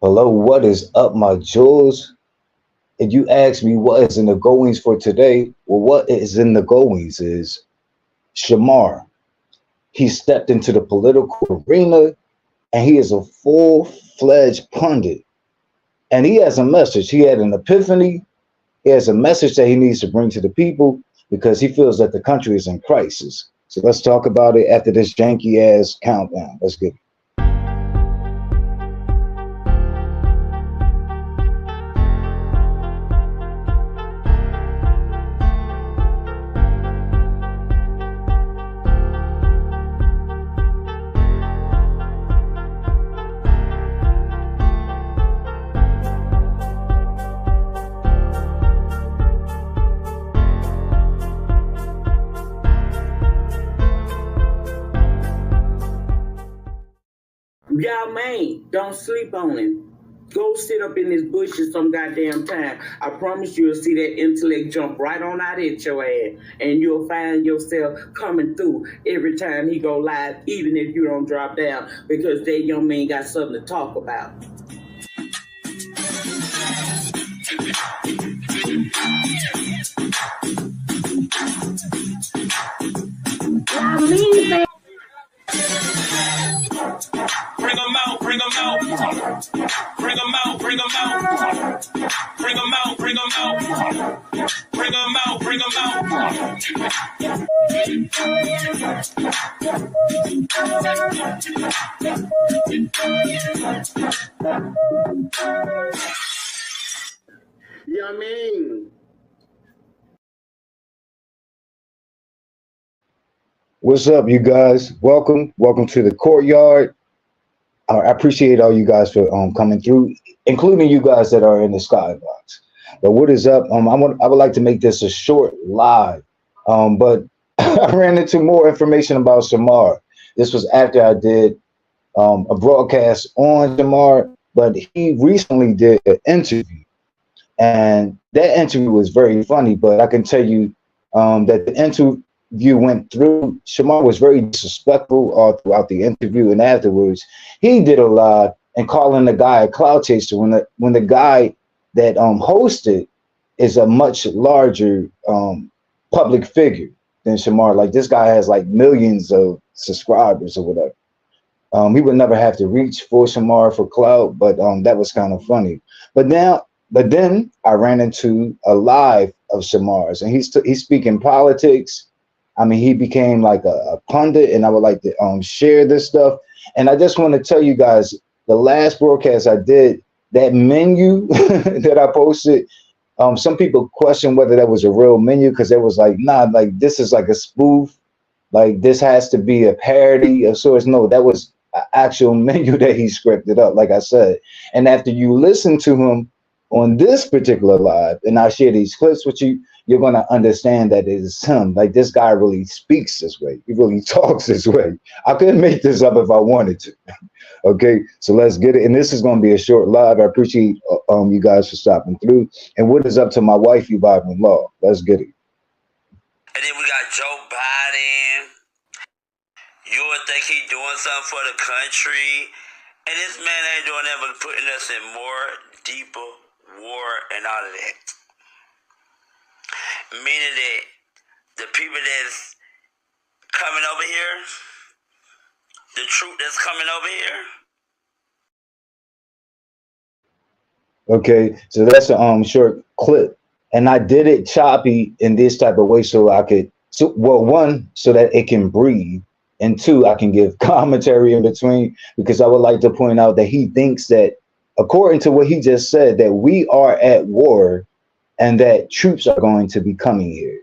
Hello, what is up, my jewels? If you ask me what is in the goings for today, well, what is in the goings is Shamar. He stepped into the political arena and he is a full-fledged pundit. And he has a message. He had an epiphany. He has a message that he needs to bring to the people because he feels that the country is in crisis. So let's talk about it after this janky ass countdown. Let's get it. Y'all man, don't sleep on him. Go sit up in this bushes some goddamn time. I promise you'll see that intellect jump right on out at your ass. And you'll find yourself coming through every time he go live, even if you don't drop down, because that young man got something to talk about. Bring them out, bring them out. Bring them out, bring them out. Bring them out, bring them out. Bring them out, bring them out. Yeah, I mean. What's up, you guys? Welcome to the courtyard. I appreciate all you guys for coming through, including you guys that are in the skybox. But what is up? I would like to make this a short live, but I ran into more information about Shamar. This was after I did a broadcast on Shamar, but he recently did an interview, and that interview was very funny. But I can tell you that the interview went through. Shamar was very disrespectful all throughout the interview, and afterwards, he did a live and calling the guy a cloud chaser when the guy that hosted is a much larger public figure than Shamar. Like this guy has like millions of subscribers or whatever. He would never have to reach for Shamar for clout, but that was kind of funny. But then I ran into a live of Shamar's, and he's speaking politics. I mean, he became like a pundit, and I would like to share this stuff. And I just want to tell you guys, the last broadcast I did, that menu that I posted, some people questioned whether that was a real menu because it was like, nah, like this is like a spoof. Like this has to be a parody of sorts. No, that was an actual menu that he scripted up, like I said. And after you listen to him on this particular live, and I share these clips with you, you're gonna understand that it is him. Like this guy really speaks this way. He really talks this way. I couldn't make this up if I wanted to. Okay, so let's get it. And this is gonna be a short live. I appreciate you guys for stopping through. And what is up to my wife, you Bible-in-law? Let's get it. And then we got Joe Biden. You would think he doing something for the country. And this man ain't doing that but putting us in more deeper war and all of that. Meaning that the people that's coming over here, the troop that's coming over here. Okay, so that's a short clip. And I did it choppy in this type of way so I could, so well, one, so that it can breathe, and two, I can give commentary in between, because I would like to point out that he thinks that, according to what he just said, that we are at war and that troops are going to be coming here.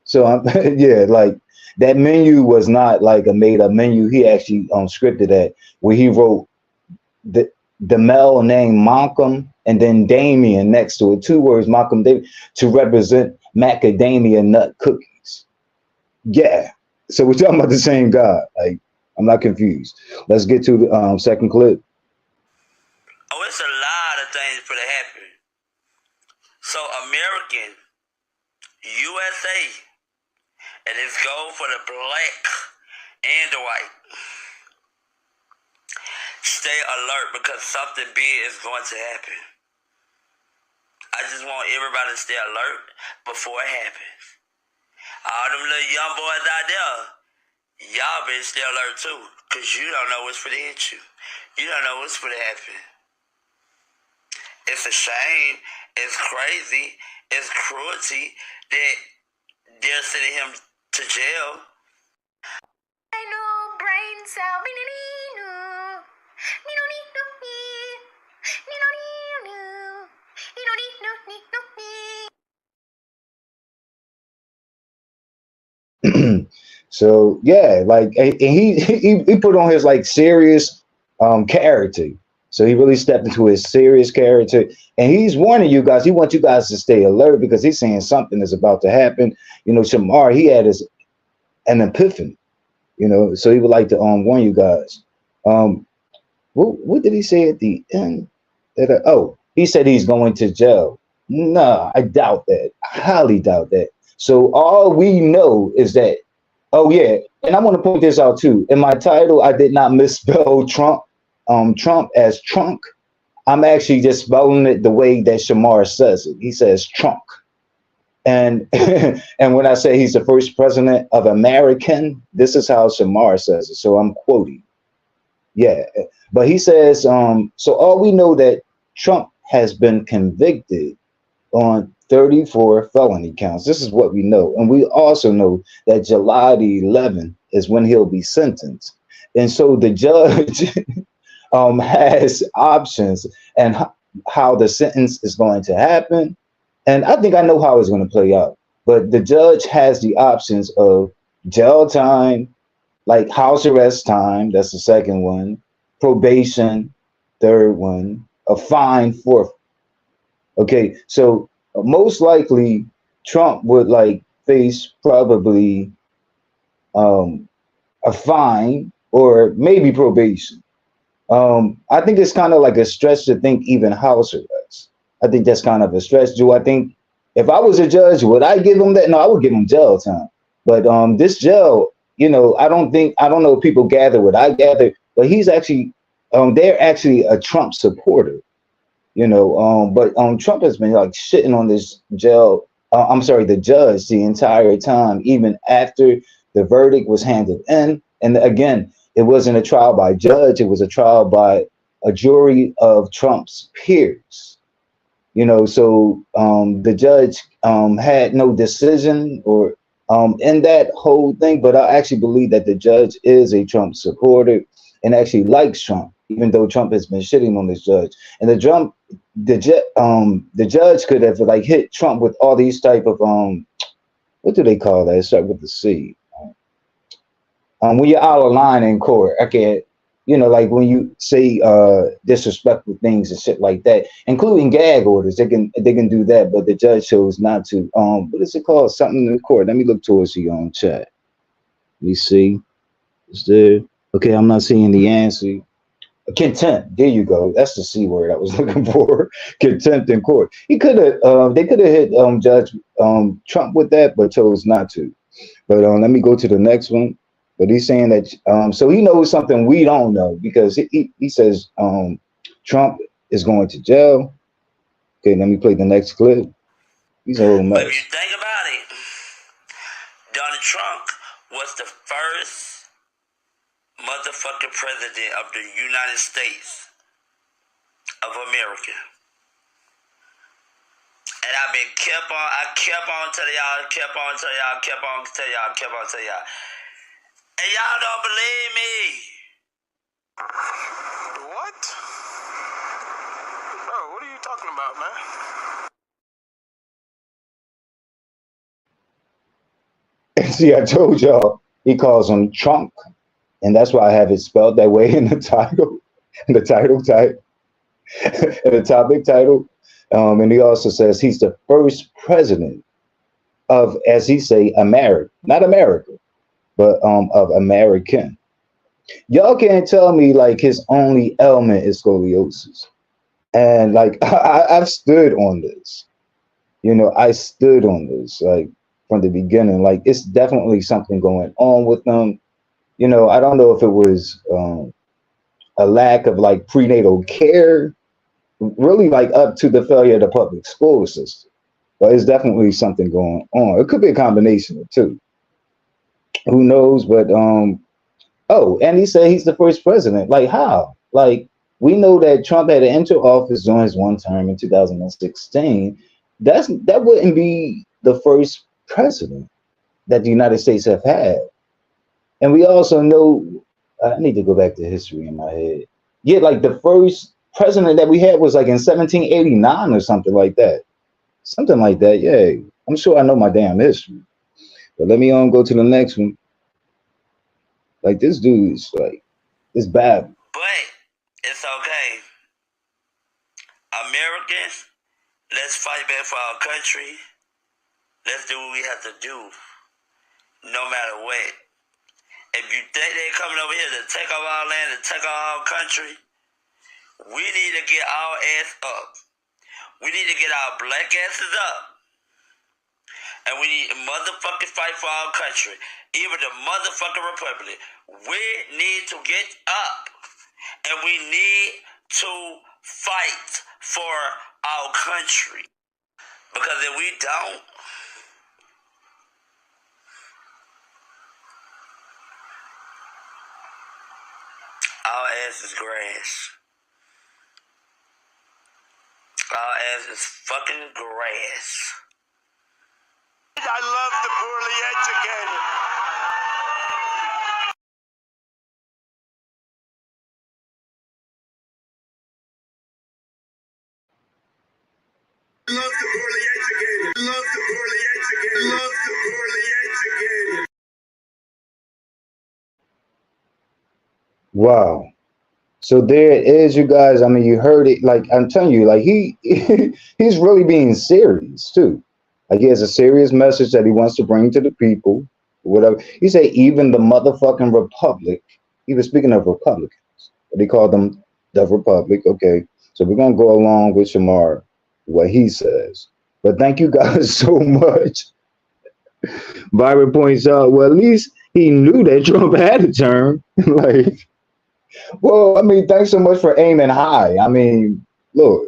So yeah, like that menu was not like a made up menu. He actually scripted that, where he wrote the male name Malcolm and then Damien next to it, two words, Malcolm David, to represent macadamia nut cookies. Yeah. So we're talking about the same guy. Like, I'm not confused. Let's get to the second clip. Oh, it's a lot of things for to happen. So AmericaN, USA, and it's go for the black and the white. stay alert because something big is going to happen. I just want everybody to stay alert before it happens. All them little young boys out there, y'all better stay alert too, because you don't know what's going to hit you. You don't know what's going to happen. It's a shame. It's crazy. It's cruelty that they're sending him to jail. I know brain cell. So yeah, like, and he put on his like serious character. So he really stepped into his serious character, and he's warning you guys. He wants you guys to stay alert because he's saying something is about to happen. You know, Shamar, he had an epiphany. You know, so he would like to warn you guys. What did he say at the end? He said he's going to jail. No, I doubt that. I highly doubt that. So all we know is that, oh yeah, and I want to point this out too. In my title, I did not misspell Trump as trunk. I'm actually just spelling it the way that Shamar says it. He says trunk. And and when I say he's the first president of AmericaN, this is how Shamar says it. So I'm quoting. Yeah. But he says, so all we know that Trump has been convicted on 34 felony counts. This is what we know. And we also know that July the 11th is when he'll be sentenced. And so the judge has options and how the sentence is going to happen. And I think I know how it's going to play out. But the judge has the options of jail time, like house arrest time, that's the second one, probation, third one, a fine, fourth. Okay, so most likely Trump would like face probably a fine or maybe probation. I think it's kind of like a stretch to think even house arrest. I think that's kind of a stretch. Do I think if I was a judge, would I give him that? No, I would give him jail time. But this jail, you know, I don't know if people gather what I gather, but he's actually, they're actually a Trump supporter, you know, but Trump has been like shitting on this the judge the entire time, even after the verdict was handed in. And again, it wasn't a trial by judge, it was a trial by a jury of Trump's peers. You know, so the judge had no decision or in that whole thing, but I actually believe that the judge is a Trump supporter and actually likes Trump, even though Trump has been shitting on this judge. And the judge could have like hit Trump with all these type of what do they call that? It start with the C. When you're out of line in court, okay, you know, like when you say disrespectful things and shit like that, including gag orders, they can do that, but the judge chose not to. What is it called? Something in the court. Let me look towards you on chat. Let me see. Is there? Okay, I'm not seeing the answer. Contempt. There you go. That's the C word I was looking for. Contempt in court. They could have hit Judge Trump with that, but chose not to. But let me go to the next one. But he's saying that so he knows something we don't know, because he says Trump is going to jail. Okay, let me play the next clip. He's a whole mess. But if you think about it, Donald Trump was the first motherfucking president of the United States of America. And I kept on telling y'all. And y'all don't believe me. What? Bro, what are you talking about, man? See, I told y'all he calls him Trump, and that's why I have it spelled that way in the title, in the title type, in the topic title. And he also says he's the first president of, as he say, America, not America, but of AmericaN. Y'all can't tell me like his only ailment is scoliosis. And like I've stood on this. You know, I stood on this like from the beginning. Like it's definitely something going on with them. You know, I don't know if it was a lack of like prenatal care, really like up to the failure of the public school system. But it's definitely something going on. It could be a combination of two. Who knows? But oh, and he said he's the first president. Like how? Like we know that Trump had to enter office during his one term in 2016. That wouldn't be the first president that the United States have had. And we also know, I need to go back to history in my head. Yeah, like the first president that we had was like in 1789 or something like that. Something like that. Yeah, I'm sure I know my damn history. But let me go to the next one. Like this dude's like it's bad. But it's okay. Americans, let's fight back for our country. Let's do what we have to do, no matter what. If you think they're coming over here to take over our land and take over our country, we need to get our ass up. We need to get our black asses up. And we need to motherfucking fight for our country. Even the motherfucking republic. We need to get up. And we need to fight for our country. Because if we don't, our ass is grass. Our ass is fucking grass. I love the poorly educated. Love the poorly educated. Love the poorly educated. Love the poorly educated. Wow. So there it is, you guys. I mean, you heard it. Like I'm telling you, like he's really being serious too. Like he has a serious message that he wants to bring to the people. Whatever he say, even the motherfucking republic. He was speaking of Republicans, but he called them the Republic. Okay, so we're gonna go along with Shamar, what he says. But thank you guys so much. Byron points out, well, at least he knew that Trump had a term. Like. Well, I mean, thanks so much for aiming high. I mean, look,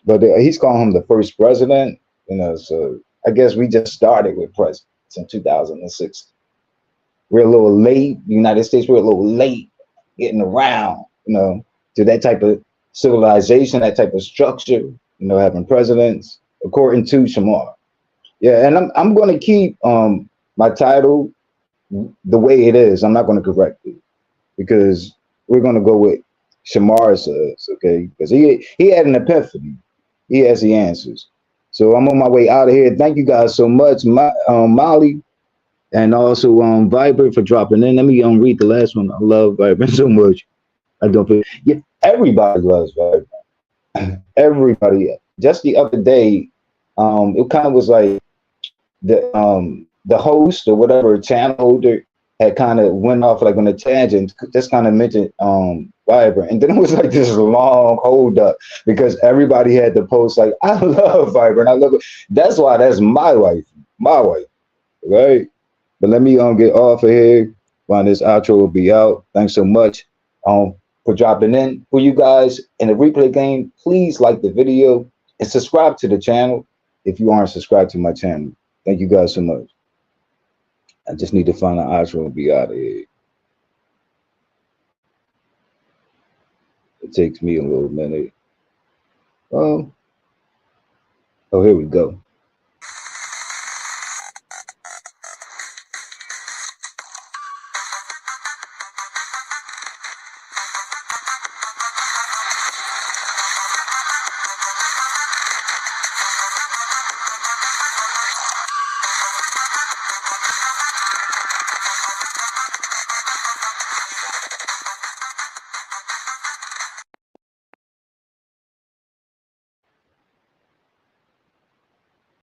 but he's calling him the first president, you know. So I guess we just started with presidents in 2006. We're a little late. The United States, we're a little late getting around, you know, to that type of civilization, that type of structure, you know, having presidents, according to Shamar. Yeah, and I'm going to keep my title the way it is. I'm not going to correct it, because we're going to go with Shamar says, okay? Because he had an epiphany. He has the answers. So I'm on my way out of here. Thank you guys so much, Molly, and also Vibrant for dropping in. Let me read the last one. I love Vibrant so much. I don't feel, yeah, everybody loves Vibrant. Everybody. Just the other day, it kind of was like the host or whatever channel holder had kind of went off like on a tangent, just kind of mentioned Vibrant, and then it was like this long hold up because everybody had to post like, I love Vibrant, I love it. That's why that's my wife, right? But let me get off of here when this outro will be out. Thanks so much for dropping in. For you guys in the replay game, please like the video and subscribe to the channel if you aren't subscribed to my channel. Thank you guys so much. I just need to find an outro and be out of here. It takes me a little minute. Oh, here we go.